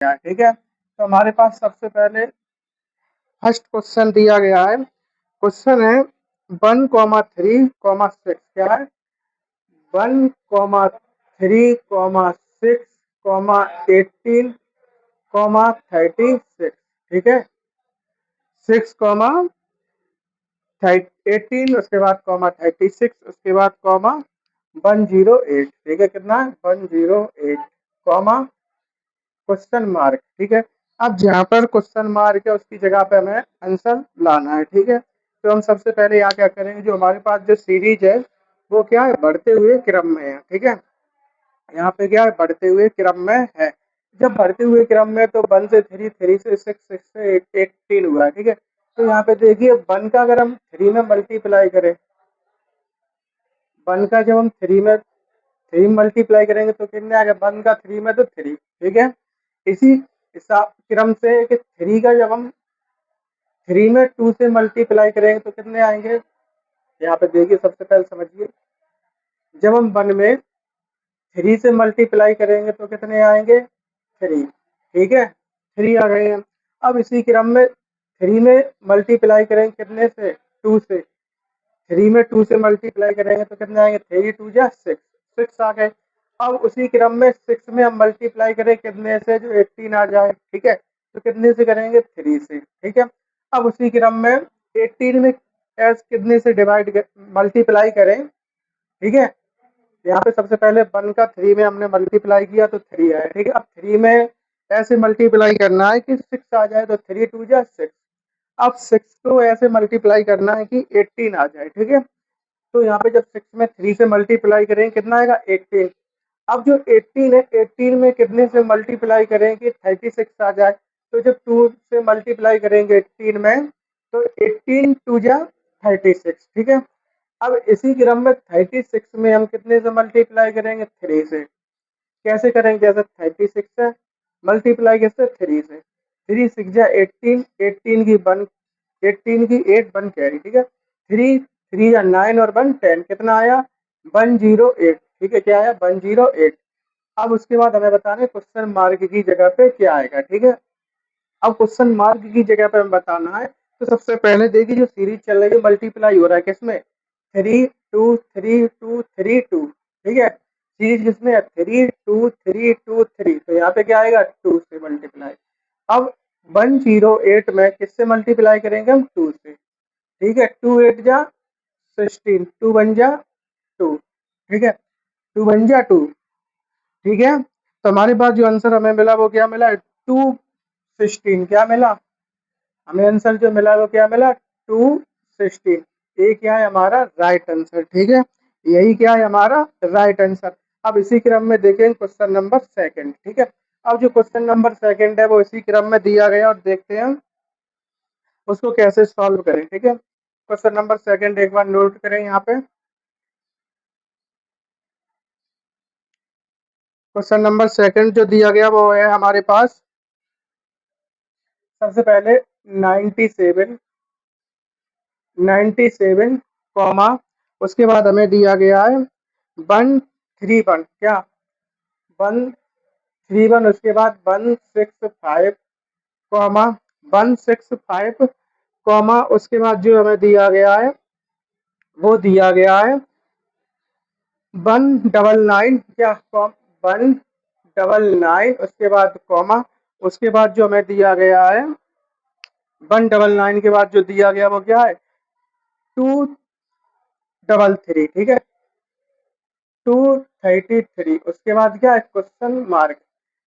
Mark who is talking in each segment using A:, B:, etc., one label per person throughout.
A: गया है। ठीक है, तो हमारे पास सबसे पहले फर्स्ट क्वेश्चन दिया गया है। क्वेश्चन है 1,3,6 क्या है 1,3,6,18,36 ठीक है 6,18 उसके बाद 36 उसके बाद 108 ठीक है कितना है 108 कॉमा क्वेश्चन मार्क ठीक है। अब जहाँ पर क्वेश्चन मार्क है उसकी जगह पे हमें आंसर लाना है। ठीक है, तो हम सबसे पहले यहाँ क्या करेंगे, जो हमारे पास जो सीरीज है वो क्या है बढ़ते हुए क्रम में है। ठीक है, यहाँ पे क्या है बढ़ते हुए क्रम में है। जब बढ़ते हुए क्रम में तो 1 से 3, 3 से 6, 6 से 18 हुआ है। ठीक है, तो यहाँ पे देखिए 1 का अगर हम 3 में मल्टीप्लाई करें, 1 का जब हम 3 मल्टीप्लाई करेंगे तो कितने आ गए 1 का 3 में तो 3। ठीक है, इसी हिसाब क्रम से कि 3 का जब हम 3 में 2 से मल्टीप्लाई करेंगे तो कितने आएंगे, यहाँ पे देखिए सबसे पहले समझिए, जब हम 1 में 3 से मल्टीप्लाई करेंगे तो कितने आएंगे 3। ठीक है, 3 आ गए हैं। अब इसी क्रम में 3 में मल्टीप्लाई करेंगे कितने से 2 से, 3 में 2 से मल्टीप्लाई करेंगे तो कितने आएंगे 3 2 जा 6, 6 आ गए। अब उसी क्रम में 6 में हम मल्टीप्लाई करें कितने से जो 18 आ जाए। ठीक है, तो कितने से करेंगे 3 से। ठीक है, अब उसी क्रम में 18 में एस कितने से डिवाइड मल्टीप्लाई करें। ठीक है, यहाँ पे सबसे पहले 1 का 3 में हमने मल्टीप्लाई किया तो 3 आया। ठीक है, अब 3 में ऐसे मल्टीप्लाई करना है कि 6 आ जाए तो 3 2 जा 6। अब 6 को ऐसे मल्टीप्लाई करना है कि 18 आ जाए। ठीक है, तो यहाँ पे जब 6 में 3 से मल्टीप्लाई करेंगे कितना आएगा 18। अब जो 18 है 18 में कितने से मल्टीप्लाई करेंगे 36 आ जाए। तो जब 2 से मल्टीप्लाई करेंगे 18 में तो 18 2 जा 36। ठीक है, अब इसी क्रम में 36 में हम कितने से मल्टीप्लाई करेंगे 3 से। कैसे करेंगे, जैसे 36 है मल्टीप्लाई कैसे 3 से, 3 6 जा 18, 18 की 1, 18 की 8 1 कैरी। ठीक है, 3 3 या 9 और 1 10 कितना आया 108। ठीक है, क्या आया 108। अब उसके बाद हमें बताना है क्वेश्चन मार्क की जगह पे क्या आएगा। ठीक है, अब क्वेश्चन मार्क की जगह पे हमें बताना है। तो सबसे पहले देखिए जो सीरीज चल रही है मल्टीप्लाई हो रहा है किसमें 3 2 3 2 3 2। ठीक है, सीरीज किसमें है 3 2 3 2 3, तो यहाँ पे क्या आएगा 2 से मल्टीप्लाई। अब 108 में किससे मल्टीप्लाई करेंगे हम 2 से। ठीक है, 2 8 जा 16, 2 1 जा 2। ठीक है, 2 1 जा 2। ठीक है, तो हमारे पास जो आंसर हमें मिला वो क्या मिला 216। क्या मिला हमें आंसर जो मिला वो क्या मिला 216। ये क्या है हमारा राइट आंसर। ठीक है, यही क्या है हमारा राइट आंसर। अब इसी क्रम में देखें क्वेश्चन नंबर सेकंड। ठीक है, अब जो क्वेश्चन नंबर सेकंड है वो इसी क्रम में दिया गया और देखते हैं उसको कैसे सॉल्व करें। ठीक है, क्वेश्चन नंबर सेकंड एक बार नोट करें यहाँ पे। क्वेश्चन नंबर सेकंड जो दिया गया वो है हमारे पास सबसे पहले 97 97 कॉमा उसके बाद हमें दिया गया है 131 क्या 131 उसके बाद 165 कॉमा 165 कॉमा उसके बाद जो हमें दिया गया है वो दिया गया है 199 क्या 199 उसके बाद कॉमा उसके बाद जो हमें दिया गया है 199 के बाद जो दिया गया वो क्या है 233। ठीक है, 233 उसके बाद क्या है क्वेश्चन मार्क।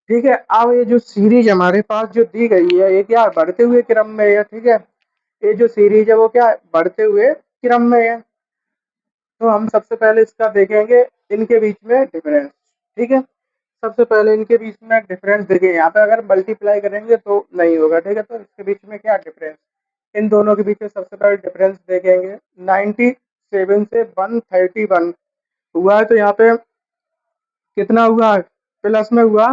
A: ठीक है, अब ये जो सीरीज हमारे पास जो दी गई है ये क्या है बढ़ते हुए क्रम में है। ठीक है, ये जो सीरीज है वो क्या है बढ़ते हुए क्रम में है। तो हम सबसे पहले इसका देखेंगे इनके बीच में डिफरेंस। ठीक है, सबसे पहले इनके बीच में डिफरेंस देखेंगे। यहाँ पे अगर मल्टीप्लाई करेंगे तो नहीं होगा। ठीक है, तो इसके बीच में क्या डिफरेंस, इन दोनों के बीच में सबसे पहले डिफरेंस देखेंगे। 97 से 131 हुआ है तो यहाँ पे कितना हुआ प्लस में हुआ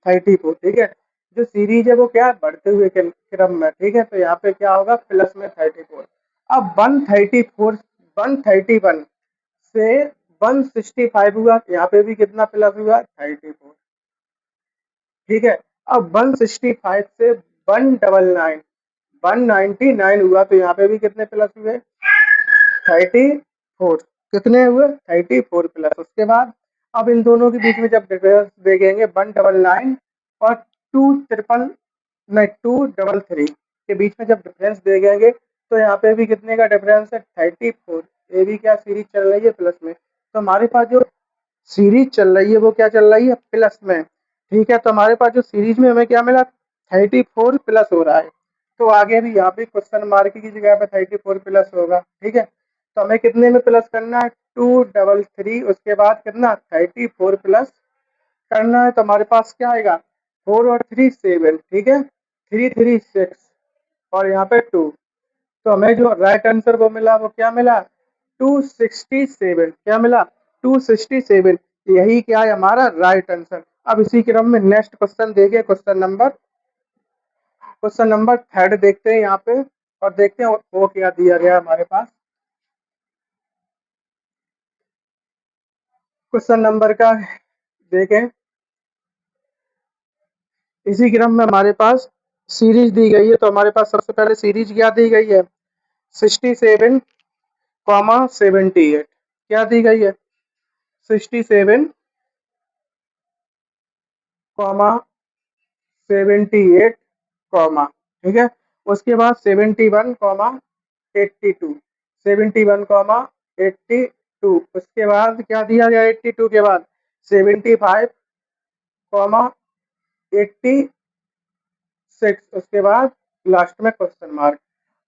A: 34। ठीक है, जो सीरीज है वो क्या है बढ़ते हुए क्रम में। ठीक है, तो यहाँ पे क्या होगा प्लस में 34। अब 134 131 से 165 हुआ, यहाँ पे भी कितना प्लस हुआ 34। ठीक है, अब 165 से 199 199 हुआ, तो यहाँ पे भी कितने प्लस हुए? 34। कितने हुए? 34 प्लस। उसके बाद अब इन दोनों के बीच में जब डिफरेंस देखेंगे 199 और 233 के बीच में जब डिफरेंस देखेंगे, तो यहाँ पे भी कितने का डिफरेंस है? 34। ये भी क्या सीरीज चल रही है? प्लस में। तो हमारे पास जो सीरीज चल रही है वो क्या चल रही है? प्लस में। ठीक है, तो हमारे पास जो सीरीज में हमें क्या मिला? 34 प्लस हो रहा है। तो आगे भी यहाँ पे क्वेश्चन मार्क की जगह पे 34 प्लस होगा। ठीक है, तो हमें कितने में प्लस करना है? 233। उसके बाद कितना? 34 प्लस करना है। तो हमारे पास क्या आएगा? 4 और 3 7। ठीक है, 3 3 6 और यहाँ पे 2। तो हमें जो राइट आंसर वो मिला, वो क्या मिला? 267। क्या मिला? 267। यही क्या है? हमारा राइट आंसर। अब इसी क्रम में नेक्स्ट क्वेश्चन देखिए, क्वेश्चन नंबर 3 देखते हैं यहाँ पे, और देखते हैं वो क्या दिया गया हमारे पास। क्वेश्चन नंबर का देखें, इसी क्रम में हमारे पास सीरीज दी गई है। तो हमारे पास सबसे पहले सीरीज क्या दी गई है? 67 कॉमा 78। क्या दी गई है? 67 कॉमा 78 कॉमा। ठीक है, उसके बाद 71 कॉमा 82। 71 कॉमा 82। उसके बाद क्या दिया गया? 82 के बाद 75 कॉमा 86। उसके बाद लास्ट में क्वेश्चन मार्क।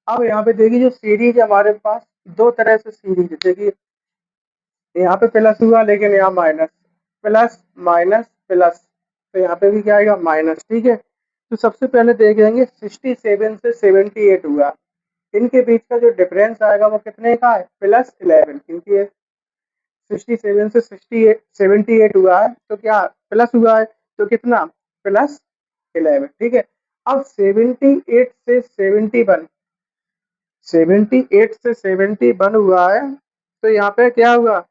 A: अब यहाँ पे देखिए, जो सीरीज हमारे पास दो तरह से सीरीज है। देखिए यहाँ पे प्लस हुआ, लेकिन यहाँ माइनस, प्लस माइनस प्लस, तो यहाँ पे भी क्या आएगा? माइनस। ठीक है, तो सबसे पहले देखेंगे 67 से 78 हुआ, इनके बीच का जो डिफरेंस आएगा वो कितने का है? +11। क्योंकि 67 से 68 78 हुआ है, तो क्या प्लस हुआ है? तो कितना? +11। ठीक है, अब 78 से 71, 78 से 71 हुआ है, तो यहाँ पे क्या हुआ?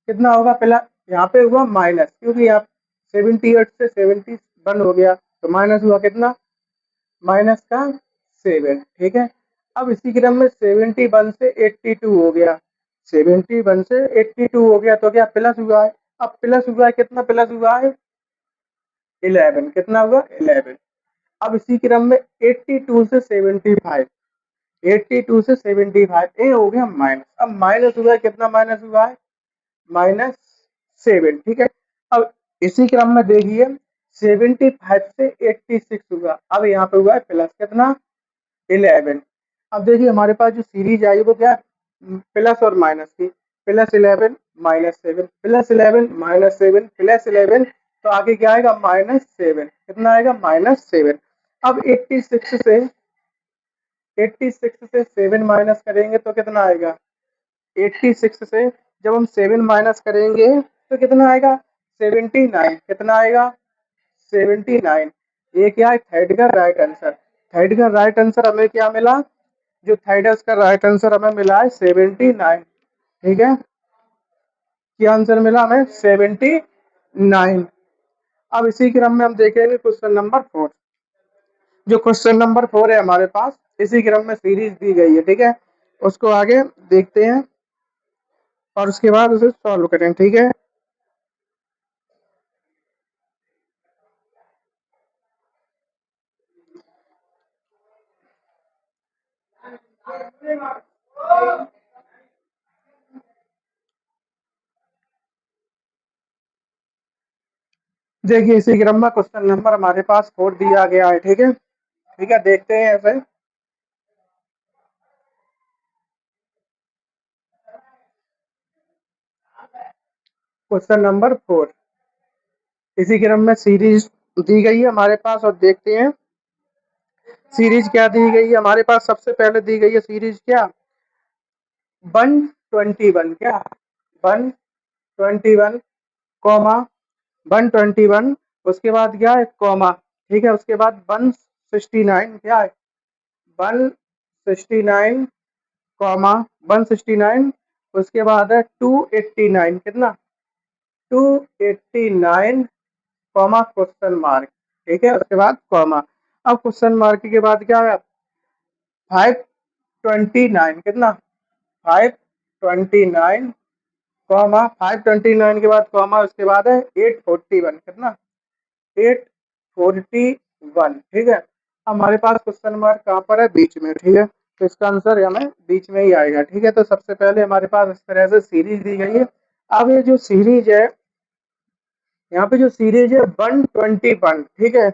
A: कितना होगा? प्लस, यहाँ पे हुआ माइनस, क्योंकि यहाँ 78 से 71 हो गया, तो माइनस हुआ कितना? माइनस का 7। ठीक है, अब इसी क्रम में 71 से 82 हो गया, 71 से 82 हो गया, तो क्या प्लस हुआ है? अब प्लस हुआ है, कितना प्लस हुआ है? 11। कितना हुआ? 11। अब इसी क्रम में 82 से 75, 82 से 75 ये हो गया माइनस। अब माइनस हुआ है, कितना माइनस हुआ है? -7। ठीक है, अब इसी क्रम में देखिए 75 से 86 हुआ, अब यहाँ पे हुआ है प्लस, कितना? 11। अब देखिए हमारे पास जो सीरीज आई वो क्या है? प्लस और माइनस की। +11 -7, +11 -7 +11, तो आगे क्या आएगा? -7। कितना आएगा? -7। अब 86 से 7 माइनस करेंगे तो कितना आएगा? 86 से जब हम 7 माइनस करेंगे तो कितना आएगा? 79। कितना आएगा? 79। ये क्या है? थर्ड का राइट आंसर। थर्ड का राइट आंसर हमें क्या मिला? जो थर्ड है उसका राइट आंसर हमें मिला है 79। ठीक है, क्या आंसर मिला हमें? 79। अब इसी क्रम में हम देखेंगे क्वेश्चन नंबर 4। जो क्वेश्चन नंबर 4 है हमारे पास, इसी क्रम में सीरीज दी गई है। ठीक है, उसको आगे देखते हैं और उसके बाद उसे सॉल्व करें। ठीक है, देखिए इसी क्रम में क्वेश्चन नंबर हमारे पास 4 दिया गया है। ठीक है, ठीक है, देखते हैं ऐसे। क्वेश्चन नंबर 4, इसी क्रम में सीरीज दी गई है हमारे पास, और देखते हैं सीरीज क्या दी गई है हमारे पास। सबसे पहले दी गई है सीरीज क्या? 121। क्या? 121 कॉमा 121। उसके बाद क्या है? कॉमा। ठीक है, उसके बाद 169। क्या है? 169 कॉमा 169। उसके बाद है 289। कितना? 289 कॉमा क्वेश्चन मार्क। ठीक है, उसके बाद कॉमा। अब क्वेश्चन मार्क के बाद क्या है, 529 कितना, 529 कॉमा, 529 के बाद कॉमा, उसके बाद है 841 कितना, 841। ठीक है, हमारे पास क्वेश्चन मार्क कहाँ पर है, बीच में। ठीक है, तो इसका आंसर हमें बीच में ही आएगा। ठीक है, तो सबसे पहले हमारे पास इस तरह से सीरीज दी गई है। अब ये जो सीरीज है, यहाँ पे जो सीरीज है 121, ठीक है,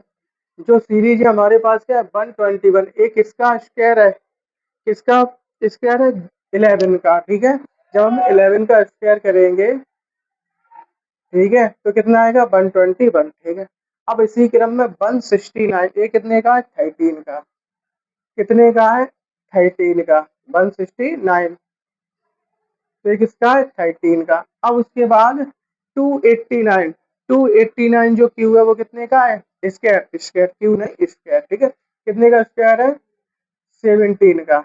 A: जो सीरीज है हमारे पास क्या है 121, एक इसका स्क्वायर है, किसका स्क्वायर है, 11 का। ठीक है, जब हम 11 का स्क्वायर करेंगे, ठीक है, तो कितना आएगा 121। ठीक है, अब इसी क्रम में 169, ये कितने का है, 13 का, कितने का है, 13 का, 169, तो ये किसका है, 13 का। अब उसके बाद 289, 289 जो क्यू है वो कितने का है, स्क्वायर, स्क्वायर क्यू नहीं स्क्वायर। ठीक है, कितने का स्क्वायर है, 17 का।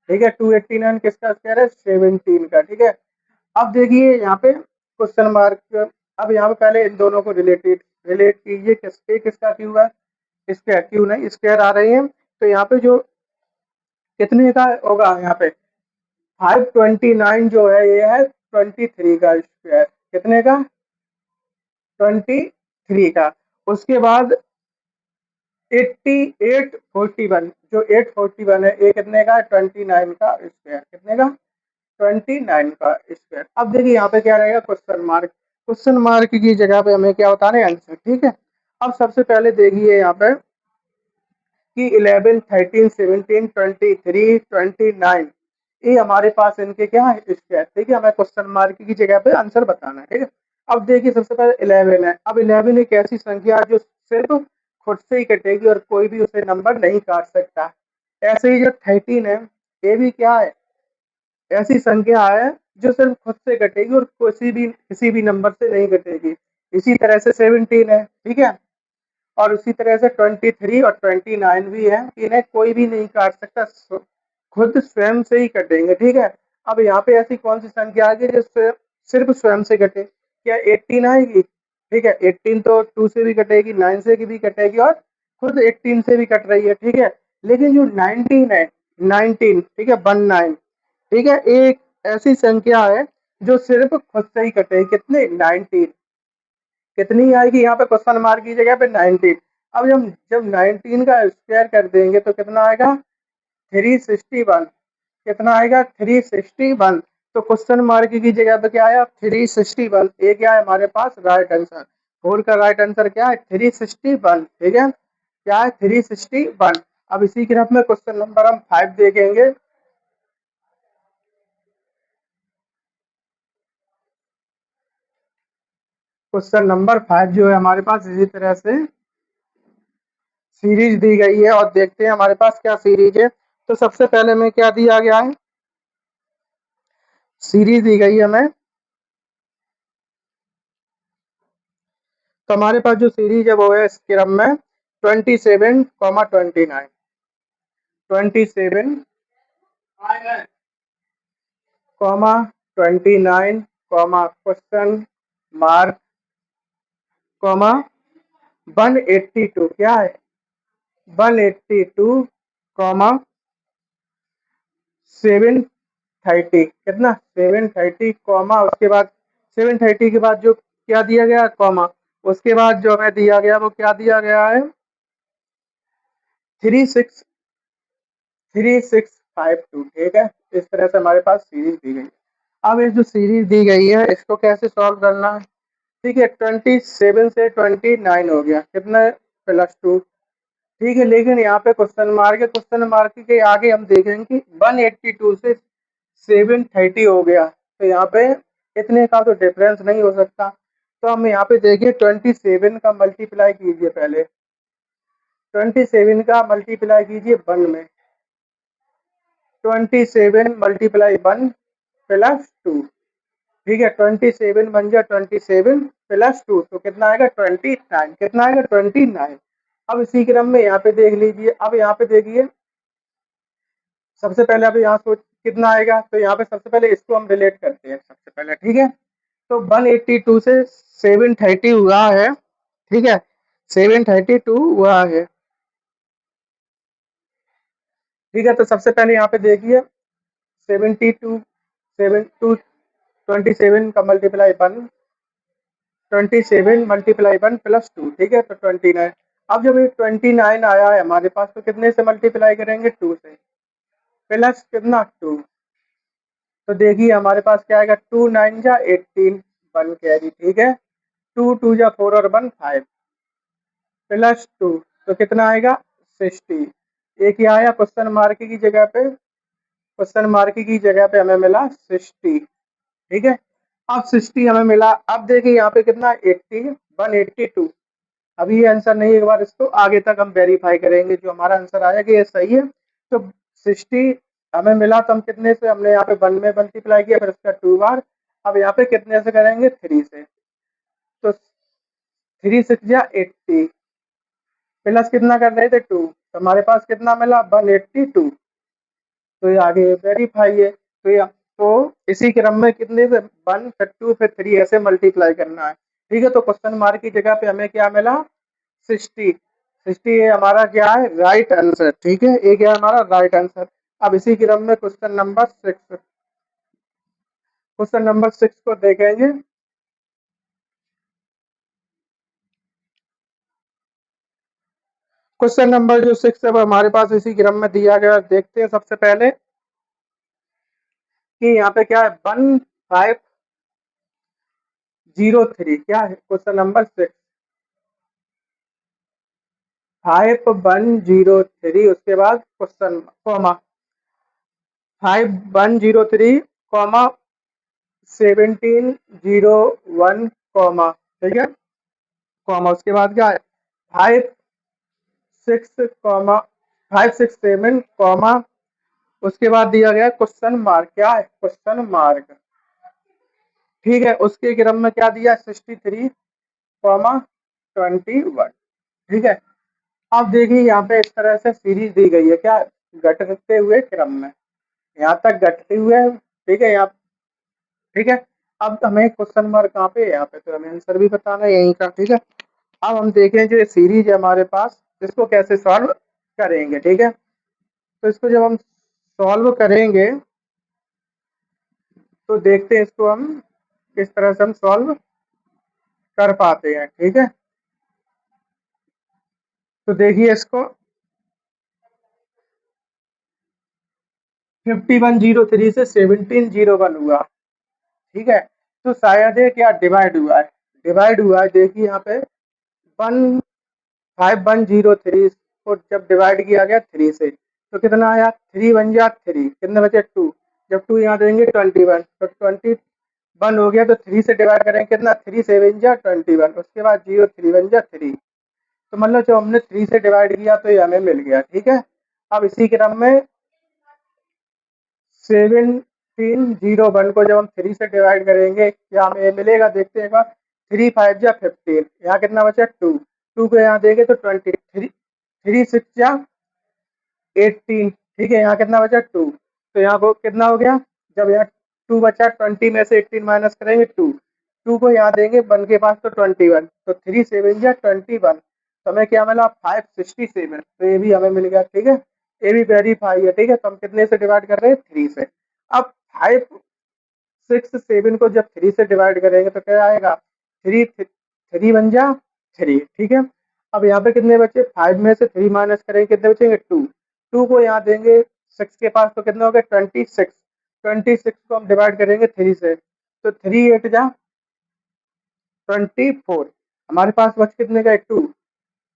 A: ठीक है, 289 किसका स्क्वायर है, 17 का। ठीक है, अब देखिए यहाँ पे क्वेश्चन मार्क, अब यहाँ पे पहले इन दोनों को रिलेट कीजिए, किसका क्यू है, स्क्वायर क्यू नहीं स्क्वायर आ रही है, तो यहाँ पे जो कितने का होगा, यहाँ पे 529 जो है ये है 23 का स्क्वायर, कितने का, 23 का। उसके बाद 841, जो 841 है ये कितने का है, 29 का स्क्वायर, कितने का, 29 का स्क्वायर। अब देखिए यहाँ पे क्या रहेगा, क्वेश्चन मार्क, क्वेश्चन मार्क की जगह पे हमें क्या बताना है, आंसर। ठीक है, अब सबसे पहले देखिए यहाँ पे कि 11, 13, 17, 23, 29, ये हमारे पास इनके क्या है, स्क्वायर। ठीक है, हमें क्वेश्चन मार्क की जगह पे आंसर बताना है। ठीक है, अब देखिए सबसे पहले 11 है, अब 11 एक ऐसी संख्या है जो सिर्फ खुद से ही कटेगी और कोई भी उसे नंबर नहीं काट सकता। ऐसे ही जो 13 है, ये भी क्या है, ऐसी संख्या है जो सिर्फ खुद से कटेगी और किसी भी नंबर से नहीं कटेगी। इसी तरह से 17 है, ठीक है, और उसी तरह से 23 और 29 भी है, इन्हें कोई भी नहीं काट सकता, खुद स्वयं से ही कटेंगे। ठीक है, अब यहाँ पे ऐसी कौन सी संख्या आ गई जो सिर्फ स्वयं से कटे, क्या 18 आएगी, ठीक है, 18 तो 2 से भी कटेगी, 9 से भी कटेगी और खुद 18 से भी कट रही है। ठीक है, लेकिन जो 19 है, 19, ठीक है, 19, ठीक है, एक ऐसी संख्या है जो सिर्फ खुद से ही कटेगी, कितने, 19, कितनी आएगी यहाँ पे क्वेश्चन मार्क की जगह पे, 19। अब जब 19 का स्क्वायर कर देंगे तो कितना आएगा, 361, कितना आएगा, 361। तो क्वेश्चन मार्क की जगह पे क्या आया, 361, ये क्या है हमारे पास राइट आंसर, 4 का राइट आंसर क्या है, 361। ठीक है, क्या है, 361। अब इसी क्रम में क्वेश्चन नंबर हम 5 देखेंगे। क्वेश्चन नंबर 5 जो है हमारे पास इसी तरह से सीरीज दी गई है, और देखते हैं हमारे पास क्या सीरीज है। तो सबसे पहले में क्या दिया गया है, सीरीज दी गई है हमें, तो हमारे पास जो सीरीज है वो है इस क्रम में 27, 29, 27, 29, क्वेश्चन मार्क, 182, क्या है, 182, 730, कितना, 730, उसके बाद 730 के बाद जो क्या दिया गया, उसके बाद जो हमें दिया गया वो क्या दिया गया है, 3652। ठीक है, इस तरह से हमारे पास सीरीज दी गई है। अब ये जो सीरीज दी गई है इसको कैसे सॉल्व करना है, ठीक है, 27 से 29 हो गया, कितना है, +2। ठीक है, लेकिन यहाँ पे क्वेश्चन मार्क है, क्वेश्चन मार्क के आगे हम देखेंगे कि 182 से 730 हो गया, तो यहाँ पे इतने का तो डिफरेंस नहीं हो सकता। तो हम यहाँ पे देखिए 27 का मल्टीप्लाई कीजिए, पहले 27 का मल्टीप्लाई कीजिए 1 में, 27 मल्टीप्लाई 1 +2। ठीक है, 27 बन गया 27 +2, तो कितना आएगा, 29, कितना आएगा, 29। अब इसी क्रम में यहाँ पे देख लीजिए, अब यहाँ पे देखिए सबसे पहले, अब यहाँ सोच कितना आएगा, तो यहाँ पे सबसे पहले इसको हम रिलेट करते हैं सबसे पहले। ठीक है, तो 182 से 730 हुआ है, ठीक है, 732 हुआ है। ठीक है, तो सबसे पहले यहाँ पे देखिए 72 27 का मल्टीप्लाई 1, 27 मल्टीप्लाई 1 प्लस 2, ठीक है, तो 29। अब जब ये 29 आया है हमारे पास, तो कितने से मल्टीप्लाई करेंगे? 2 से, प्लस कितना 2। तो देखिए हमारे पास क्या आएगा? 2 9 जा 18, 1 कैरी, ठीक है, 2 2 जा 4 और 1 5 प्लस 2, तो कितना आएगा? 60। एक ही आया क्वेश्चन मार्क की जगह पे, क्वेश्चन मार्क की जगह पे हमें मिला 60। ठीक है, अब 60 हमें मिला। अब देखिए यहाँ पे कितना? 80 182। अभी ये आंसर नहीं है, एक बार इसको आगे तक हम वेरीफाई करेंगे, जो हमारा आंसर आया कि ये सही है। तो 60 हमें मिला, तो हम कितने से? हमने यहाँ पे 1 में मल्टीप्लाई किया, फिर उसका 2 बार। अब यहाँ पे कितने से करेंगे? 3 से। तो 3 6 जा 80 प्लस कितना कर रहे थे? 2, तो हमारे पास कितना मिला? 182। तो ये आगे वेरीफाई है। तो ये, तो इसी क्रम में कितने से? 1 फिर 2 फिर 3 ऐसे मल्टीप्लाई करना है। ठीक है, तो क्वेश्चन मार्क की जगह पे हमें क्या मिला? 60। 60 ये हमारा क्या है? Right answer. ठीक है, ये क्या है हमारा? Right answer. अब इसी क्रम में क्वेश्चन नंबर 6, क्वेश्चन नंबर 6 को देखेंगे। क्वेश्चन नंबर जो 6 है वो हमारे पास इसी क्रम में दिया गया। देखते हैं सबसे पहले कि यहाँ पे क्या है? 1503 क्या है? क्वेश्चन नंबर 6 5103, उसके बाद क्वेश्चन कॉमा 5103 कॉमा 1701 कॉमा, ठीक है, कॉमा उसके बाद क्या है? 56 कॉमा 567 कॉमा, उसके बाद दिया गया क्वेश्चन मार्क। क्या है? Question mark. ठीक है, उसके क्रम में क्या दिया? 63 कॉमा 21। ठीक है, अब देखिए यहाँ पे इस तरह से सीरीज दी गई है, क्या? घटते हुए क्रम में, यहाँ तक घटते हुए। ठीक है, यहाँ, ठीक है। अब हमें क्वेश्चन मार्क कहाँ पे है? यहाँ पे, तो हमें आंसर भी बताना है यहीं का। ठीक है, अब हम देखें जो सीरीज है हमारे पास, इसको कैसे सॉल्व करेंगे। ठीक है, तो इसको जब हम सॉल्व करेंगे तो देखते हैं इसको हम किस तरह से हम सॉल्व कर पाते हैं। ठीक है, तो देखिए इसको 5103 से 1701 हुआ। ठीक है, तो शायद ये क्या डिवाइड हुआ है? डिवाइड हुआ है। देखिए यहाँ पे 150103 को जब डिवाइड किया गया 3 से, तो कितना आया? 3 1 जा 3, कितने बचे? 2। जब 2 यहाँ देंगे 21, तो 21 हो गया, तो 3 से डिवाइड करेंगे कितना? 3 7 जा 21, उसके बाद 0 3 1 जा 3। तो मतलब जो हमने 3 से डिवाइड किया तो ये हमें मिल गया। ठीक है, अब इसी क्रम में 1701 को जब हम 3 से डिवाइड करेंगे क्या हमें ये मिलेगा? देखते हैं एक बार। 3 5 जा 15, यहाँ कितना बचा? 2। 2 को यहाँ देंगे तो 20, 3 6 जा 18। ठीक है, यहाँ कितना बचा? 2। तो यहाँ को कितना हो गया? जब यहाँ 2 बचा, 20 में से 18 माइनस करेंगे 2। 2 को यहाँ देंगे 1 के पास तो 21, तो 3 7 जा 21। तो हमें क्या मिला? 567। तो ये भी हमें मिल गया। ठीक है, ये भी वेरीफाई है। ठीक है, तो हम कितने से डिवाइड कर रहे हैं? 3 से। अब 567 को जब 3 से डिवाइड करेंगे तो क्या आएगा? 3 3 बन जा 3। ठीक है, अब यहाँ पे कितने बचे? 5 में से 3 माइनस करेंगे, कितने बचेंगे? 2। 2 को यहाँ देंगे 6 के पास तो कितना हो गया? 26। 26 को हम डिवाइड करेंगे 3 से, तो 3 8 जा 24। हमारे पास बच कितने का? 2।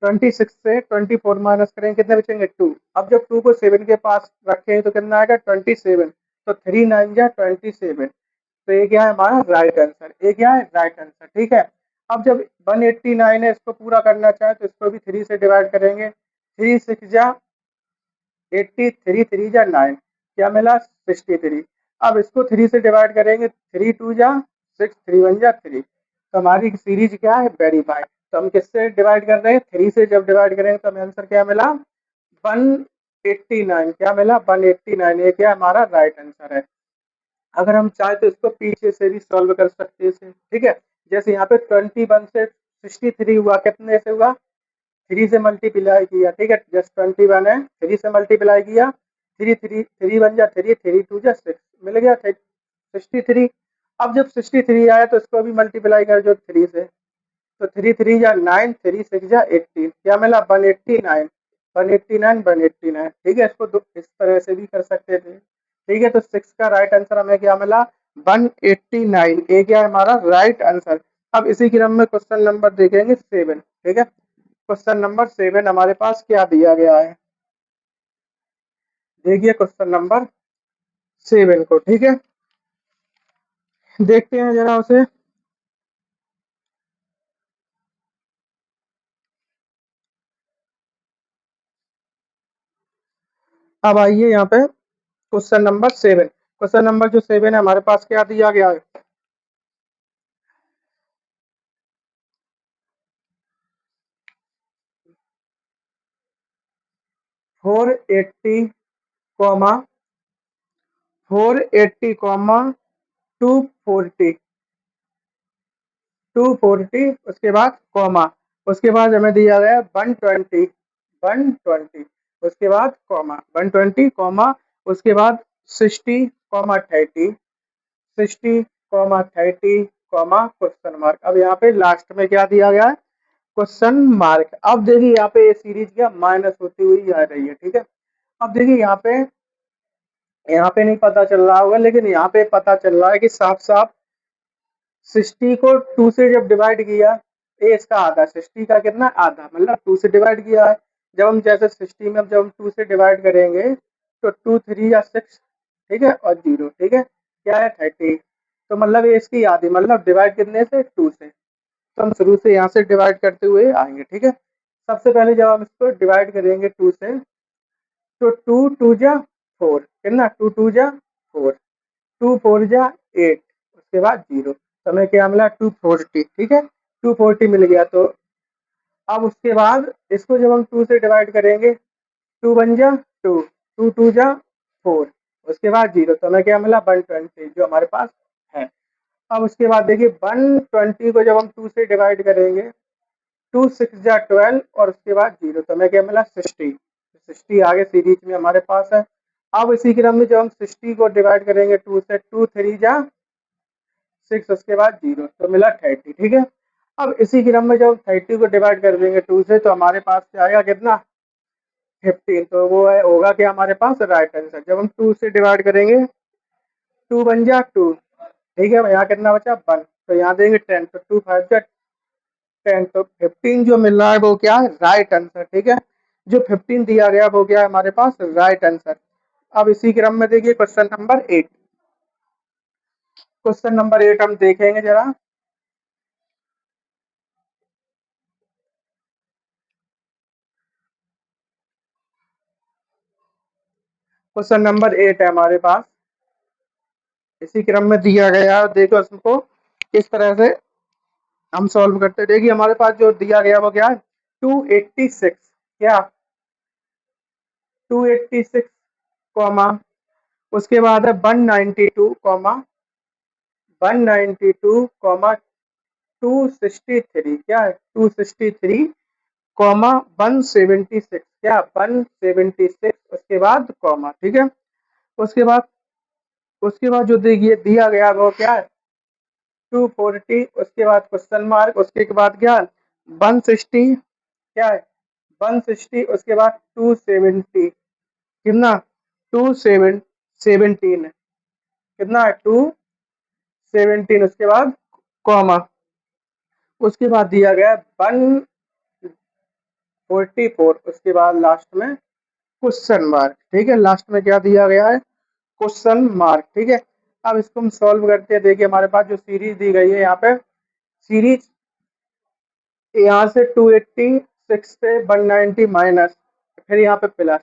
A: 26 से 24 माइनस करेंगे, कितने बचेंगे? 2। अब जब 2 को 7 के पास रखें तो कितना आएगा? 27। तो 3 9 जा 27। तो ये क्या है हमारा? Right answer. ये क्या है? Right answer. ठीक है, अब जब 189 है, इसको पूरा करना चाहे तो इसको भी 3 से डिवाइड करेंगे। 3 6 जा 83, 3 जा 9, क्या मिला? 63। अब इसको 3 से डिवाइड करेंगे। 3 2 जा 6, 3 1 जा 3। तो हमारी सीरीज क्या है? वेरीफाई। तो हम किससे डिवाइड कर रहे हैं? 3 से जब डिवाइड करेंगे तो हमें आंसर क्या मिला? 189। क्या मिला? 189। ये क्या हमारा राइट आंसर है। अगर हम चाहे तो इसको पीछे से भी सॉल्व कर सकते हैं इसे। ठीक है, जैसे यहाँ पे 21 से 63 हुआ, कितने से हुआ? 3 से मल्टीप्लाई किया, ठीक है, जस्ट 21 है, 3 से मल्टीप्लाई किया, 3 1 जा 3, 3 2 जा 6, मिल गया 63। अब जब 63 आया तो इसको भी मल्टीप्लाई कर जो 3 से, तो 3 3 जा 9, 3 6 जा 18, क्या मिला 189, 189 189, ठीक है। इसको इस तरह से भी कर सकते थे, ठीक है। तो 6 का राइट आंसर हमें क्या मिला 189, ए क्या है हमारा राइट आंसर। अब इसी क्रम में क्वेश्चन नंबर देखेंगे 7, ठीक है। क्वेश्चन नंबर 7 हमारे पास क्या दिया गया है, देखिए क्वेश्चन नंबर 7 को, ठीक है, देखते हैं जरा उसे। अब आइए यहाँ पे क्वेश्चन नंबर 7, क्वेश्चन नंबर जो 7 है हमारे पास क्या दिया गया है, 480 कॉमा 480 कॉमा 240, 240 उसके बाद कॉमा, उसके बाद हमें दिया गया 120, 120 उसके बाद कॉमा 120 कॉमा, उसके बाद 60 comma 30, 60 comma 30 comma question mark. अब यहाँ पे लास्ट में क्या दिया गया है क्वेश्चन मार्क। अब देखिए यहाँ पे ये सीरीज क्या माइनस होती हुई आ रही है, ठीक है। अब देखिए यहाँ पे नहीं पता चल रहा होगा, लेकिन यहाँ पे पता चल रहा है कि साफ साफ 60 को 2 से जब डिवाइड किया, ए इसका आधा, 60 का कितना आधा, मतलब 2 से डिवाइड किया है। जब हम जैसे 60 में जब हम 2 से डिवाइड करेंगे तो 2 3 या 6, ठीक है, और 0, ठीक है, क्या है 30, तो मतलब ये इसकी आधी, मतलब डिवाइड कितने से 2 से। तो हम शुरू से यहाँ से डिवाइड करते हुए आएंगे, ठीक है। सबसे पहले जब हम इसको डिवाइड करेंगे 2 से, तो 2 2 जा 4, कितना 2 2 जा 4, 2 4 जा 8, उसके बाद 0, तो हमें क्या मिला 240, ठीक है, 240 मिल गया। तो अब उसके बाद इसको जब हम 2 से डिवाइड करेंगे, 2 1 जा 2, 2 2 जा 4, उसके बाद 0, तो हमें क्या मिला 120 जो हमारे पास है। अब उसके बाद देखिए 120 को जब हम 2 से डिवाइड करेंगे, 2 6 जा 12 और उसके बाद 0, तो हमें क्या मिला 60, 60 आगे सीरीज में हमारे पास है। अब इसी क्रम में जब हम 60 को डिवाइड करेंगे 2 से, 2 3 जा 6 उसके बाद 0, तो मिला 30, ठीक है। अब इसी क्रम में जब 30 को डिवाइड कर देंगे 2 से, तो हमारे पास क्या आएगा कितना 15, तो वो है होगा क्या हमारे पास राइट आंसर। जब हम 2 से डिवाइड करेंगे 2 1 जा 2, ठीक है, यहाँ कितना बचा 1, तो यहाँ देंगे 10, तो 2 5 जा 10, तो 15 जो मिल रहा है वो क्या है राइट आंसर, ठीक है। जो 15 दिया गया वो क्या है हमारे पास राइट आंसर। अब इसी क्रम में देखिए क्वेश्चन नंबर 8, क्वेश्चन नंबर 8 हम देखेंगे जरा। क्वेश्चन नंबर 8 है हमारे पास, इसी क्रम में दिया गया है, देखो इसको किस तरह से हम सॉल्व करते हैं। देखिए हमारे पास जो दिया गया वो क्या है 286, क्या 286 कॉमा, उसके बाद है 192 कॉमा 192 कॉमा 263, क्या है 263 कॉमा 176, क्या 176, उसके बाद कॉमा, ठीक है। उसके बाद जो देखिए दिया गया वो क्या है 240, उसके बाद क्वेश्चन मार्क, उसके बाद क्या 160, क्या है 160, उसके बाद 270, कितना 217, कितना है 217, उसके बाद कॉमा, उसके बाद दिया गया 144, उसके बाद लास्ट में क्वेश्चन मार्क, ठीक है। लास्ट में क्या दिया गया है क्वेश्चन मार्क, ठीक है। अब इसको हम सॉल्व करते हैं। देखिए हमारे पास जो सीरीज दी गई है यहाँ पे, सीरीज यहाँ से 286 से 190 माइनस, फिर यहाँ पे प्लस,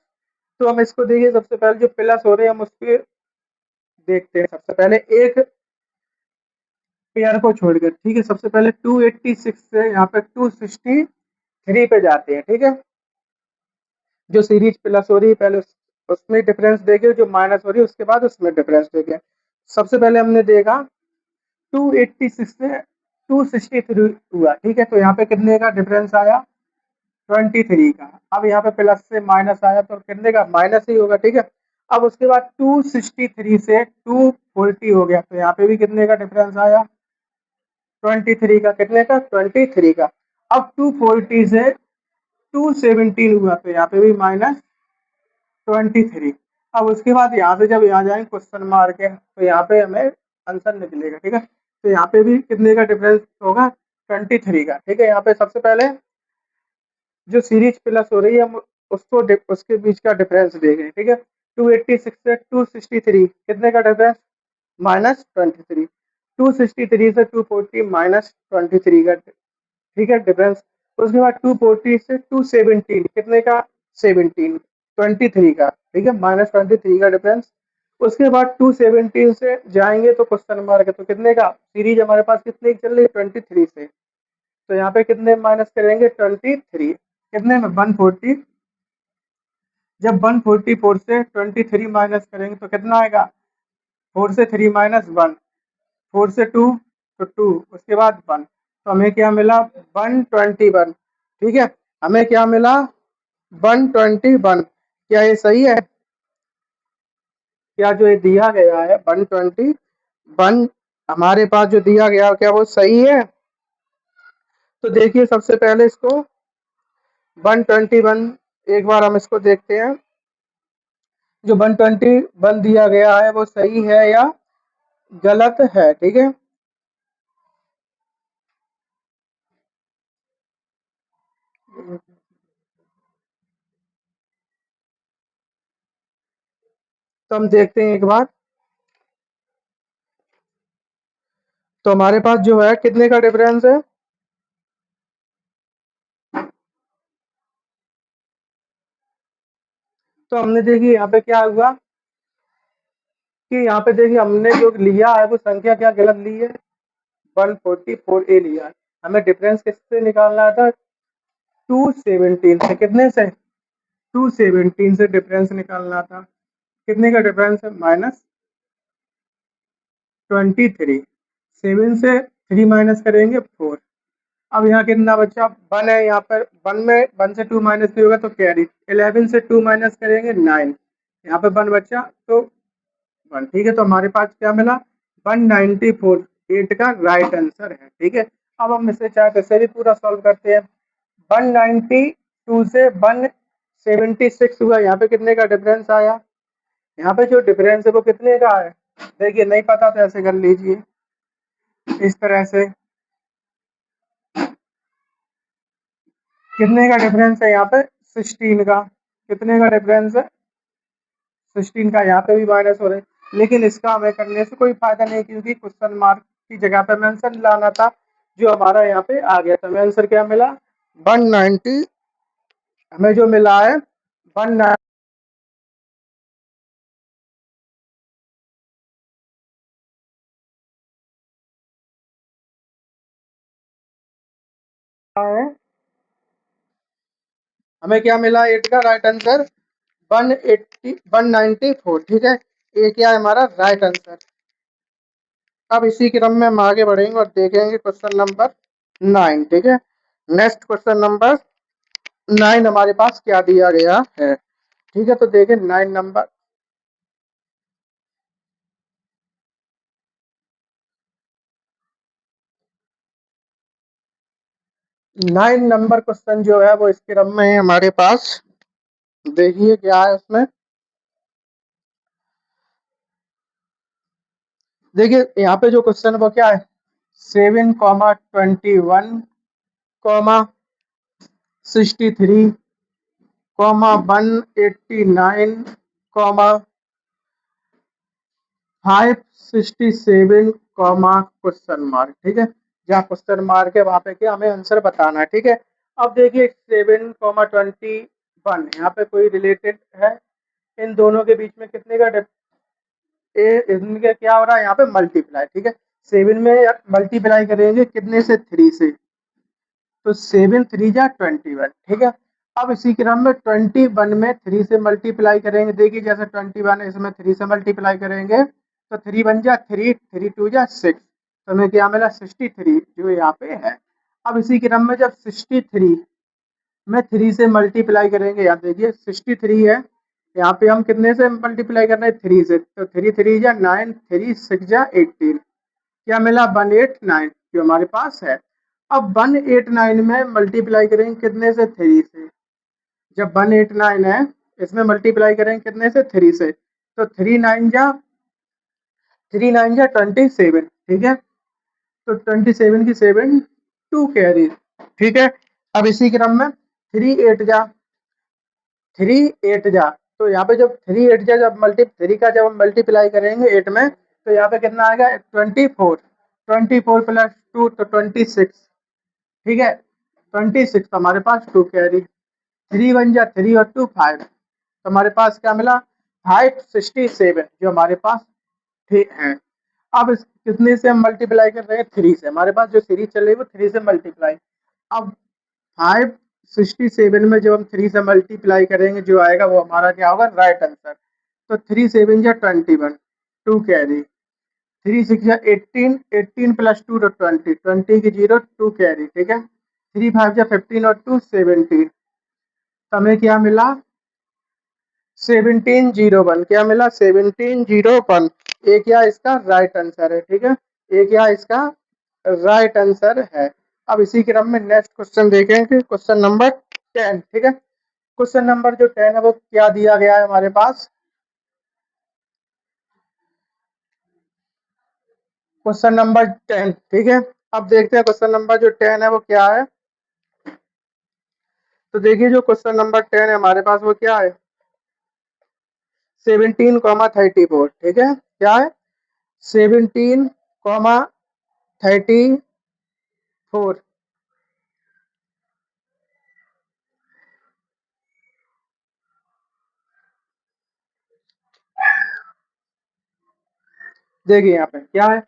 A: तो हम इसको देखिए सबसे पहले जो प्लस हो रहे हैं हम उसके देखते हैं। सबसे पहले एक पेयर को छोड़कर, ठीक है, सबसे पहले 286 से यहाँ पे 263 पे जाते हैं, ठीक है। जो सीरीज प्लस हो रही है पहले उसमें डिफरेंस देखे, जो माइनस हो रही है उसके बाद उसमें डिफरेंस देखे। सबसे पहले हमने देखा 286 से 263 हुआ, ठीक है, तो यहाँ पे कितने का डिफरेंस आया 23 का। अब यहाँ पे प्लस से माइनस आया तो कितने का, माइनस ही होगा, ठीक है। अब उसके बाद 263 से 240 हो गया, तो यहाँ पे भी कितने का डिफरेंस आया, 23 का। कितने का, 23 का। अब 240 से 217 हुआ, तो यहाँ पे भी -23। अब उसके बाद यहाँ से जब यहाँ जाएंगे क्वेश्चन मार्क है, तो यहाँ पे हमें आंसर निकलेगा, ठीक है। तो यहाँ पे भी कितने का डिफरेंस होगा, 23 का, ठीक है। यहाँ पे सबसे पहले जो सीरीज प्लस हो रही है हम उसको उसके बीच का डिफरेंस देखें, ठीक है। 286 से 263 कितने का डिफरेंस, -23। 263 से 240 -23 का, ठीक है, डिफरेंस। उसके बाद 240 से 217 कितने का, 17, 23 का, ठीक है, -23 का डिफरेंस। उसके बाद 217 से जाएंगे तो क्वेश्चन मार्क है, तो कितने का, सीरीज हमारे पास कितने की चल रही है, 23 से। तो यहाँ पे कितने माइनस करेंगे, 23, कितने में, 140। जब 144 से 23 माइनस करेंगे तो कितना आएगा, 4 से 3 -1, 4 से 2 तो 2, उसके बाद 1, तो हमें क्या मिला, 121, ठीक है। हमें क्या मिला, 121। क्या ये सही है, क्या जो ये दिया गया है 121 हमारे पास जो दिया गया क्या वो सही है। तो देखिए सबसे पहले इसको 121, एक बार हम इसको देखते हैं, जो 121 दिया गया है वो सही है या गलत है, ठीक है। तो हम देखते हैं एक बार, तो हमारे पास जो है कितने का डिफरेंस है, तो हमने देखिए यहाँ पे क्या हुआ कि यहाँ पे देखिए हमने जो लिया है वो संख्या क्या गलत ली है, 144 लिया है। हमें डिफरेंस किससे निकालना था, 217 से, कितने से, 217 से डिफरेंस निकालना था। कितने का डिफरेंस है, -23। 7 से 3 माइनस करेंगे 4। अब यहाँ कितना बचा, 1 है, यहाँ पर 1 में 1 से 2 माइनस भी होगा तो कैरी। 11 से 2 माइनस करेंगे 9, यहाँ पे 1 बचा तो 1, ठीक है। तो हमारे पास क्या मिला, 194, 8 का राइट आंसर है, ठीक है। अब हम इसे चाहे तो इसे भी पूरा सॉल्व करते हैं। 192 से 176 हुआ, यहाँ पे कितने का डिफरेंस आया, यहाँ पे जो डिफरेंस है वो कितने का है, देखिए नहीं पता तो ऐसे कर लीजिए इस तरह से। कितने का डिफरेंस है यहाँ पे, 16 का। कितने का डिफरेंस है, 16 का। यहाँ पे भी माइनस हो रहे हैं, लेकिन इसका हमें करने से कोई फायदा नहीं, क्योंकि क्वेश्चन मार्क की जगह पे मेंशन लाना था, जो हमारा यहाँ पे आ गया था। हमें आंसर क्या मिला, 190। हमें जो मिला है 190 है। हमें क्या मिला, 8 का राइट आंसर 194, ठीक है। ये क्या है हमारा राइट आंसर। अब इसी क्रम में हम आगे बढ़ेंगे और देखेंगे क्वेश्चन नंबर 9, ठीक है। नेक्स्ट क्वेश्चन नंबर 9 हमारे पास क्या दिया गया है, ठीक है। तो देखें 9 नंबर, 9 नंबर क्वेश्चन जो है वो इस क्रम में है हमारे पास। देखिए क्या है उसमें, देखिए यहाँ पे जो क्वेश्चन है वो क्या है, 7,21, 63, 189, 567, क्वेश्चन मार्क, ठीक है। जहाँ क्वेश्चन मार्क है वहां पे क्या हमें आंसर बताना है, ठीक है। अब देखिए 7,21 यहाँ पे कोई रिलेटेड है, इन दोनों के बीच में कितने का इनके क्या हो रहा है यहाँ पे मल्टीप्लाई, ठीक है। 7 में मल्टीप्लाई करेंगे कितने से, 3 से, तो 7 3 जा 21, ठीक है। अब इसी क्रम में 21 में 3 से मल्टीप्लाई करेंगे, देखिए जैसे 21 है इसमें 3 से मल्टीप्लाई करेंगे तो 3 बन जा 3, 3 2 जा 6, तो हमें क्या मिला, 63, जो यहाँ पे है। अब इसी क्रम में जब 63 में 3 से मल्टीप्लाई करेंगे। यहाँ देखिए 63 है, यहाँ पे हम कितने से मल्टीप्लाई कर रहे हैं 3 से, तो 3 3 जा 9, 3 6 जा 18, क्या मिला 189 जो हमारे पास है। अब 189 में मल्टीप्लाई करेंगे कितने से 3 से, जब 189 है इसमें मल्टीप्लाई करेंगे कितने से 3 से, तो 3 9 जा 27, ठीक है, तो 27 की 7 2 कैरी, ठीक है। अब इसी क्रम में 3 8 जा, तो यहाँ पे जब 3 8 जा जब मल्टी 3 का जब हम मल्टीप्लाई करेंगे 8 में, तो यहाँ पे कितना आएगा 24, 24 प्लस 2 तो 26, ठीक है, 26 हमारे पास 2 कैरी, 3 1 जा 3 और 2 5, तो हमारे पास क्या मिला 567 जो हमारे पास ठीक है। अब इस कितने से हम मल्टीप्लाई कर रहे हैं 3 से, हमारे पास जो सीरीज चल रही है वो 3 से मल्टीप्लाई। अब 567 में जब हम 3 से मल्टीप्लाई करेंगे जो आएगा वो हमारा क्या होगा राइट आंसर। तो 3 7 जा 21, 2 कैरी, 3 6 जा 18, 18 प्लस 2 तो 20, 20 की 0 2 कैरी, ठीक है, 3 5 जा 15 और 2 17, तो हमें क्या मिला 1701, क्या मिला 1701, ये क्या इसका राइट आंसर है, ठीक है, ये क्या इसका राइट आंसर है। अब इसी क्रम में नेक्स्ट क्वेश्चन देखेंगे, क्वेश्चन नंबर 10, ठीक है। क्वेश्चन नंबर जो 10 है वो क्या दिया गया है हमारे पास, क्वेश्चन नंबर 10, ठीक है। अब देखते हैं क्वेश्चन नंबर जो 10 है वो क्या है। तो देखिए जो क्वेश्चन नंबर 10 है हमारे पास वो क्या है 17,34, ठीक है, क्या है 17,34। देखिए यहाँ पे क्या है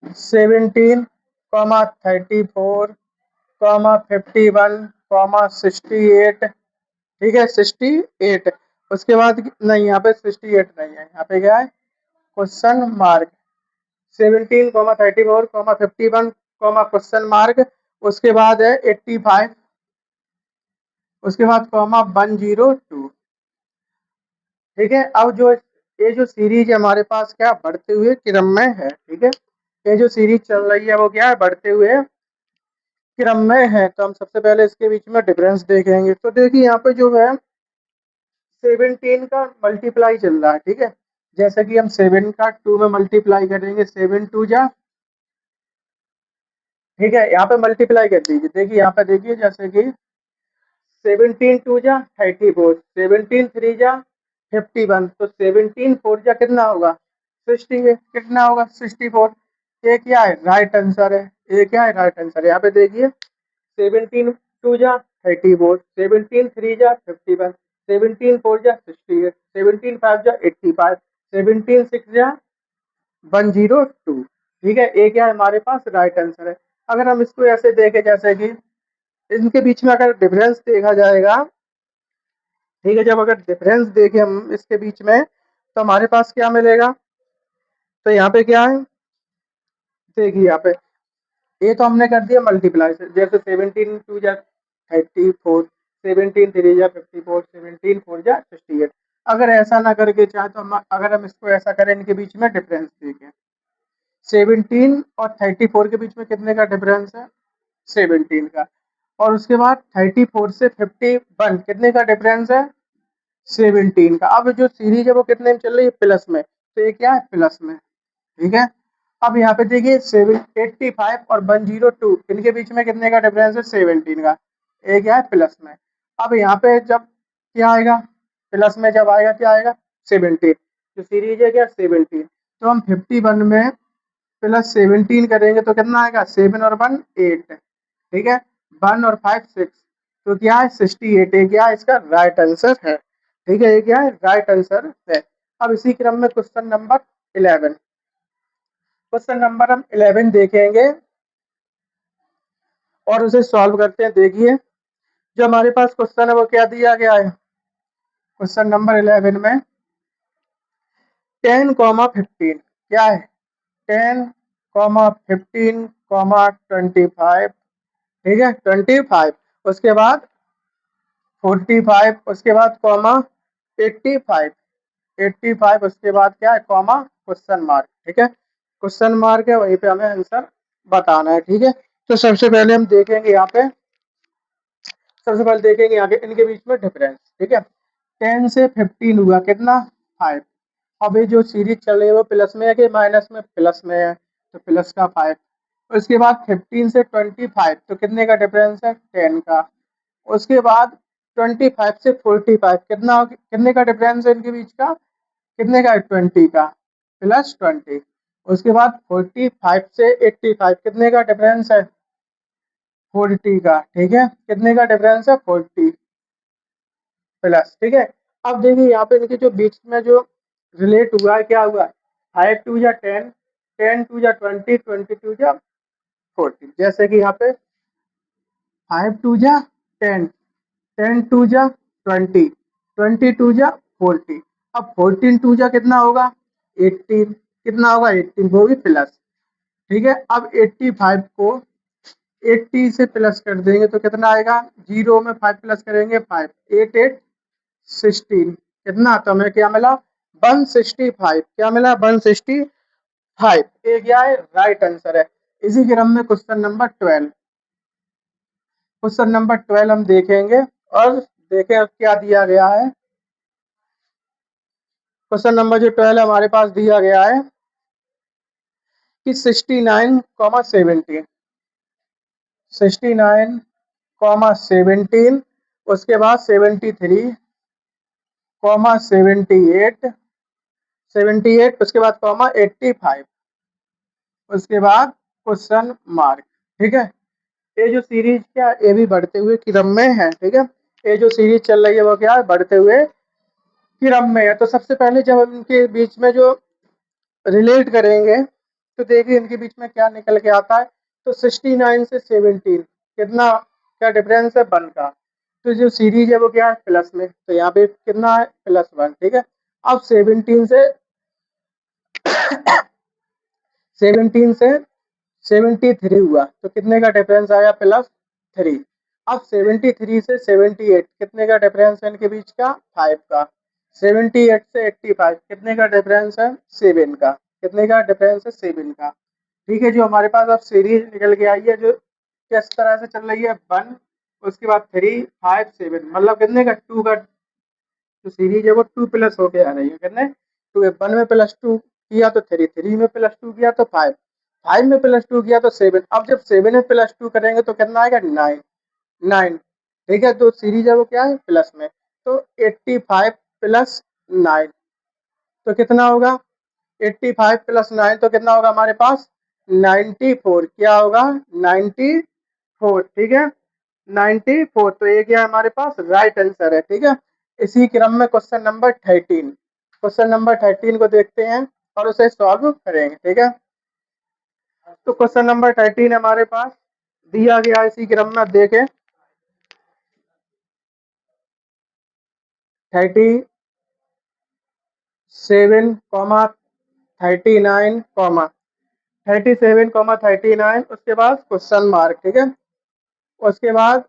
A: 17,54,51,68, ठीक है 68, उसके बाद नहीं यहाँ पे 68 नहीं है, यहाँ पे क्या है क्वेश्चन मार्क 17,34,51, क्वेश्चन मार्क, उसके बाद है 85, उसके बाद कॉमा 102, ठीक है। अब जो ये जो सीरीज है हमारे पास क्या बढ़ते हुए क्रम में है, ठीक है, ये जो सीरीज चल रही है वो क्या है बढ़ते हुए क्रम में है। तो हम सबसे पहले इसके बीच में डिफरेंस देखेंगे। तो देखिए यहाँ पे जो है 17 का मल्टीप्लाई चल रहा है, ठीक है, जैसे कि हम 7 का 2 में मल्टीप्लाई करेंगे 7 2 जा, ठीक है, यहाँ पे मल्टीप्लाई कर दीजिए। देखिए यहाँ पे देखिए जैसे कि 17 2 जा 34, 17 3 जा 51, तो 17 4 जा कितना होगा 60, कितना होगा 64, ये क्या है राइट आंसर है, ये क्या है राइट आंसर है। यहाँ पे देखिए 17 2 जा 34, 17 3 जा 51, 17 4 जा 68, 17 5 जा 85, 17 6 जा 102, ठीक है, ये क्या है हमारे पास राइट आंसर है। अगर हम इसको ऐसे देखें जैसे कि इनके बीच में अगर डिफरेंस देखा जाएगा, ठीक है, जब अगर डिफरेंस देखें हम इसके बीच में तो हमारे पास क्या मिलेगा। तो यहाँ पे क्या है देखिए यहाँ पे ये तो हमने कर दिया मल्टीप्लाई से, जैसे 17 2 जा 34, 17 3 जा 54, 17 4 जा 68। अगर ऐसा ना करके चाहे तो हम अगर हम इसको ऐसा करें इनके बीच में डिफरेंस देखें 17 और 34 के बीच में कितने का डिफरेंस है 17 का, और उसके बाद 34 से 51 कितने का डिफरेंस है 17 का। अब जो सीरीज है वो कितने में चल रही है प्लस में, तो ये क्या है प्लस में, ठीक है। अब यहाँ पे देखिए 785 और 102 इनके बीच में कितने का डिफरेंस है 17 का, ये क्या है प्लस में। अब यहाँ पे जब क्या आएगा प्लस में जब आएगा क्या आएगा 17, जो सीरीज है क्या 17, तो हम 51 में प्लस 17 करेंगे तो कितना आएगा 7 और 1 8, ठीक है, 1 और 5 6, तो क्या है 68, ये क्या है इसका राइट आंसर है, ठीक है, ये क्या है राइट आंसर है। अब इसी क्रम में क्वेश्चन नंबर 11, क्वेश्चन नंबर हम 11 देखेंगे और उसे सॉल्व करते हैं। देखिए जो हमारे पास क्वेश्चन है वो क्या दिया गया है क्वेश्चन नंबर 11 में 10,15 क्या है 10,15,25, ठीक है 25, उसके बाद 45, उसके बाद कॉमा 85, 85, उसके बाद क्या है कॉमा क्वेश्चन मार्क। ठीक है, क्वेश्चन मार्क है, वहीं पे हमें आंसर बताना है। ठीक है, तो सबसे पहले हम देखेंगे यहाँ पे, सबसे पहले देखेंगे यहाँ के इनके बीच में डिफरेंस। ठीक है, 10 से 15 हुआ कितना 5। अब ये जो सीरीज चल रही है वो प्लस में है कि माइनस में, प्लस में है, तो प्लस का 5। उसके बाद 15 से 25, तो कितने का डिफरेंस है 10 का। उसके बाद 25 से 45, कितने का डिफरेंस है इनके बीच का, कितने का 20 का, +20। उसके बाद 45 से 85, कितने का डिफरेंस है 40 का। ठीक है, कितने का डिफरेंस है 40 प्लस। ठीक है, अब देखिए यहाँ पे इनके जो बीच में जो रिलेट हुआ है क्या हुआ है, 5 2 या 10, 10 2 या 20, 20 2 या 40। जैसे कि यहाँ पे 5 2 या 10, 10 2 या 20, 20 2 या 40। अब 14 2 या कितना होगा 18, कितना होगा 18, वो भी प्लस। ठीक है, अब 85 को 80 से प्लस कर देंगे तो कितना आएगा, जीरो में 5 प्लस करेंगे 5, 8 8 16, कितना, तो हमें क्या मिला 165, क्या मिला 165। ये क्या है राइट आंसर है। इसी क्रम में क्वेश्चन नंबर 12, क्वेश्चन नंबर 12 हम देखेंगे और देखें अब क्या दिया गया है। क्वेश्चन नंबर जो 12 हमारे पास दिया गया है कि 69, 17, उसके बाद 73, 78, 78, उसके बाद 85, उसके बाद क्वेश्चन मार्क। ठीक है, ये जो सीरीज क्या ये भी बढ़ते हुए क्रम में है। ठीक है, ये जो सीरीज चल रही है वो क्या है बढ़ते हुए क्रम में है। तो सबसे पहले जब हम इनके बीच में जो रिलेट करेंगे तो देखिए इनके बीच में क्या निकल के आता है। तो 69 से 17 कितना, क्या डिफरेंस है 1 का। तो जो सीरीज है वो क्या है प्लस में, तो यहाँ पे कितना है +1। ठीक है, अब 17 से 73 हुआ तो कितने का डिफरेंस आया +3। अब 73 से 78 कितने का डिफरेंस है इनके बीच का 5 का। 78 से 85 कितने का डिफरेंस है 7 का, कितने का डिफरेंस है 7 का। ठीक है, जो हमारे पास अब सीरीज निकल के आई है जो किस तरह से चल रही है 1, उसके बाद 3 5 7, मतलब कितने का 2 का, जो सीरीज है वो 2 प्लस होके आ रही है, कितने 2, 1 में +2 किया तो 3, 3 में +2 किया तो 5, 5 में +2 किया तो 7। अब जब 7 में +2 करेंगे तो कितना आएगा 9, 9। ठीक है, तो सीरीज है वो क्या है प्लस में, तो 85 + 9 तो कितना होगा 85 + 9 तो कितना होगा हमारे पास 94, क्या होगा 94। ठीक है, 94, तो ये क्या है हमारे पास राइट आंसर है। ठीक है, इसी क्रम में क्वेश्चन नंबर 13, क्वेश्चन नंबर 13 को देखते हैं और उसे सॉल्व करेंगे। ठीक है, तो क्वेश्चन नंबर 13 हमारे पास दिया गया इसी क्रम में, देखें 37, 39, 37, 39, उसके बाद क्वेश्चन मार्क। ठीक है, उसके बाद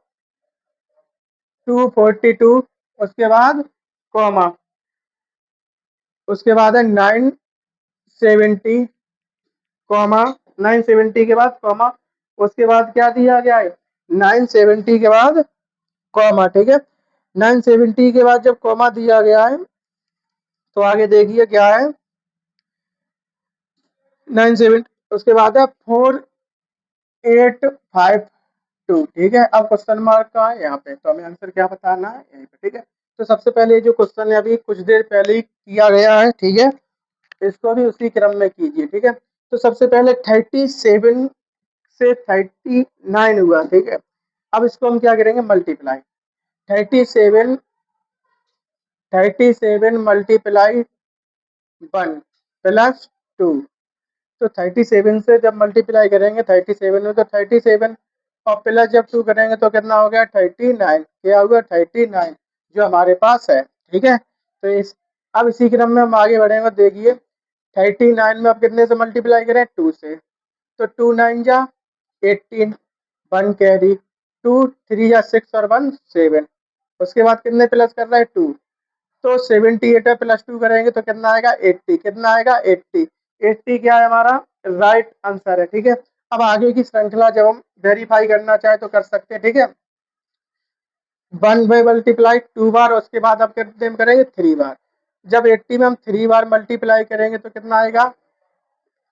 A: 242, उसके बाद कॉमा, उसके बाद है 970, कॉमा 970 के बाद कॉमा, उसके बाद क्या दिया गया है 970 के बाद कॉमा। ठीक है, 970 के बाद जब कॉमा दिया गया है तो आगे देखिए क्या है 970, उसके बाद है 4852। ठीक है, अब क्वेश्चन मार्क का है यहाँ पे, तो हमें आंसर क्या बताना है यहीं पे। ठीक है, तो सबसे पहले जो क्वेश्चन है अभी कुछ देर पहले ही किया गया है। ठीक है, इसको भी उसी क्रम में कीजिए। ठीक है, तो सबसे पहले 37 से 39 हुआ। ठीक है, अब इसको हम क्या करेंगे मल्टीप्लाई, 37, 37 मल्टीप्लाई 1 +2, तो 37 से जब मल्टीप्लाई करेंगे 37 में तो 37 और प्लस जब 2 करेंगे तो कितना हो गया 39, क्या हुआ 39 जो हमारे पास है। ठीक है, तो इस अब इसी क्रम में हम आगे बढ़ेंगे। देखिए 39 में अब कितने से मल्टीप्लाई करें 2 से, तो 2 9 जा 18, 1 कैरी, 2 3 या 6 और 1 7, उसके बाद कितने प्लस कर रहा है 2, तो 78 पे प्लस 2 करेंगे तो कितना आएगा 80, कितना आएगा 80, 80 क्या है हमारा राइट आंसर है। ठीक है, अब आगे की श्रृंखला जब हम वेरीफाई करना चाहे तो कर सकते हैं। ठीक है, 1 बाई मल्टीप्लाई 2 बार, उसके बाद अब कितने में करेंगे 3 बार। जब 80 में हम 3 बार मल्टीप्लाई करेंगे तो कितना आएगा,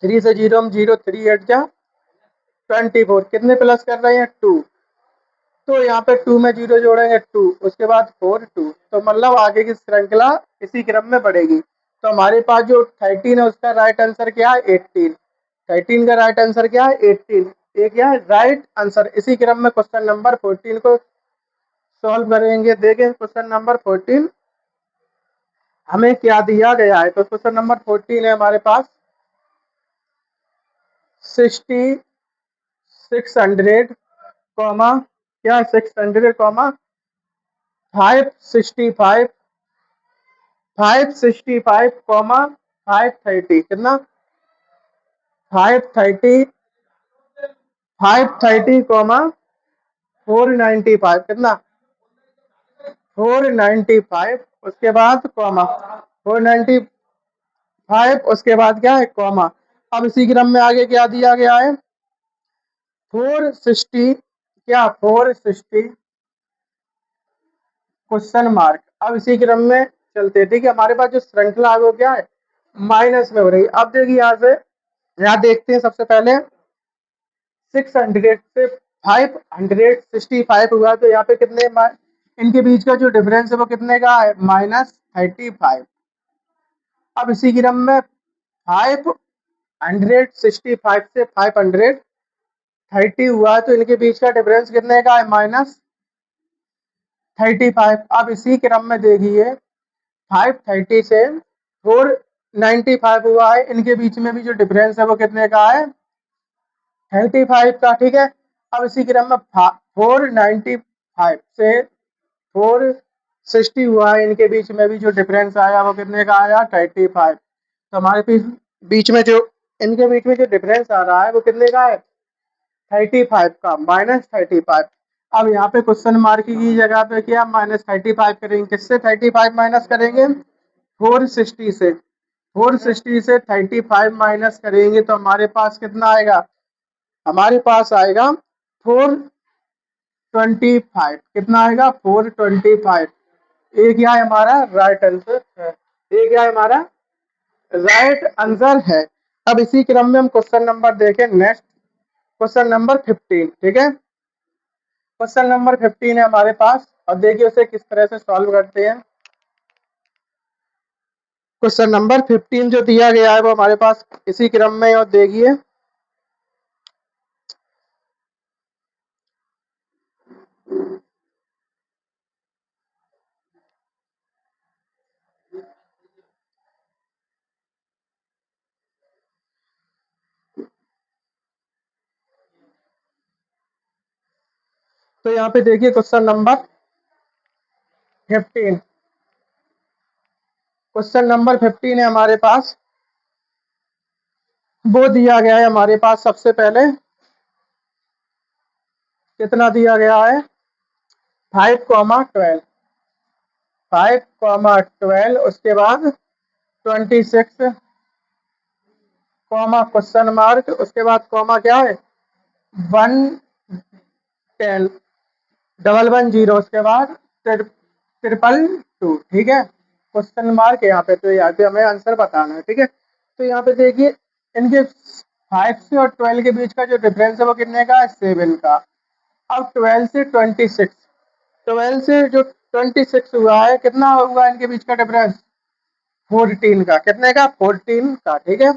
A: 3 से 0 हम 0, 3 8 जा 24, कितने प्लस कर रहे हैं 2, तो यहाँ पे 2 में 0 जोड़ेंगे 2, उसके बाद 4 2, तो मतलब आगे की श्रृंखला इसी क्रम में बढ़ेगी। तो हमारे पास जो 13 है उसका राइट आंसर क्या है 18, 13 का राइट आंसर क्या है 18, ये क्या है राइट आंसर। इसी क्रम में क्वेश्चन नंबर 14 को सॉल्व करेंगे। देखें क्वेश्चन नंबर 14 हमें क्या दिया गया है। तो क्वेश्चन नंबर 14 है हमारे पास 600 कॉमा क्या 600 कॉमा 565 565 कॉमा 530, कितना 530 530 कॉमा 495, कितना 495, उसके बाद कॉमा 495, उसके बाद क्या है कॉमा। अब इसी क्रम में आगे क्या दिया गया है 460, क्या 460 क्वेश्चन मार्क। अब इसी क्रम में चलते हैं। ठीक है, हमारे पास जो श्रृंखला है वो क्या है माइनस में हो रही है। अब देखिए यहाँ से यहाँ देखते हैं सबसे पहले 600 से 565 हुआ, तो यहाँ पे कितने इनके बीच का जो डिफरेंस है वो कितने का है -35। अब इसी क्रम में 565 से 530 हुआ है, तो इनके बीच का डिफरेंस कितने का है -35। अब इसी क्रम में देखिए 530 से 495 हुआ है, इनके बीच में भी जो डिफरेंस है वो कितने का है 35 का। ठीक है, अब इसी क्रम में 495 से 460 हुआ है, इनके बीच में भी जो डिफरेंस आया वो कितने का आया 35। तो हमारे बीच में जो इनके बीच में जो डिफरेंस आ रहा है वो कितने का है 35 का, -35। अब यहाँ पे क्वेश्चन मार्क की जगह पे क्या -35 करेंगे, किससे 35 माइनस करेंगे 460 से, 460 से 35 माइनस करेंगे तो हमारे पास कितना आएगा, हमारे पास आएगा 425, कितना आएगा 425। ये क्या है हमारा राइट आंसर है, ये क्या है हमारा राइट आंसर है। अब इसी क्रम में हम क्वेश्चन नंबर देखें नेक्स्ट, क्वेश्चन नंबर 15। ठीक है, क्वेश्चन नंबर 15 है हमारे पास, और देखिए उसे किस तरह से सॉल्व करते हैं। क्वेश्चन नंबर 15 जो दिया गया है वो हमारे पास इसी क्रम में, और देखिए तो यहाँ पे देखिए क्वेश्चन नंबर 15, क्वेश्चन नंबर 15 है हमारे पास, वो दिया गया है हमारे पास सबसे पहले कितना दिया गया है 5,12, 5,12, उसके बाद 26 कॉमा क्वेश्चन मार्क, उसके बाद कॉमा क्या है 110 110, उसके बाद 222। ठीक है, क्वेश्चन मार्क यहाँ पे, तो यहाँ पे हमें आंसर बताना है। ठीक है, तो यहाँ पे देखिए इनके 5 से और 12 के बीच का जो डिफरेंस है वो कितने का है 7 का। अब 12 से 26, 12 से जो 26 हुआ है, कितना हुआ इनके बीच का डिफरेंस 14 का, कितने का 14 का। ठीक है,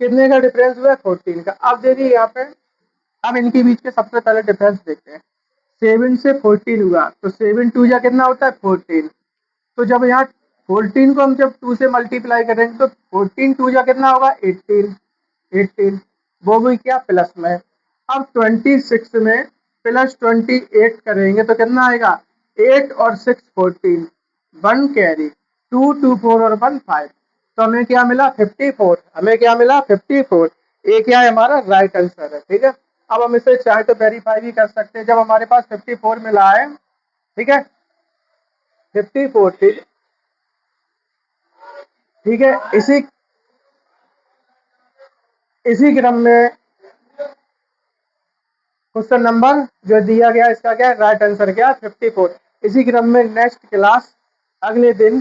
A: कितने का डिफरेंस हुआ है 14 का। अब देखिए यहाँ पे अब इनके बीच के सबसे पहले डिफरेंस देखते हैं। 7 से 14 हुआ, तो 7 2 जा कितना होता है 14, तो जब यहाँ 14 को हम जब 2 से मल्टीप्लाई करेंगे तो 14 2 जा कितना होगा 18, 18 वो भी क्या प्लस में। अब 26 में प्लस 28 करेंगे तो कितना आएगा 8 और 6 14, 1 कैरी 2 2 4 और 1 5, तो हमें क्या मिला 54, हमें क्या मिला 54। ये क्या है हमारा राइट आंसर है। ठीक है, अब हम इसे चाहे तो वेरीफाई भी कर सकते हैं। जब हमारे पास 54 मिला है, ठीक है, 54, ठीक है। इसी क्रम में क्वेश्चन नंबर जो दिया गया इसका क्या है, राइट आंसर क्या, 54। इसी क्रम में नेक्स्ट क्लास अगले दिन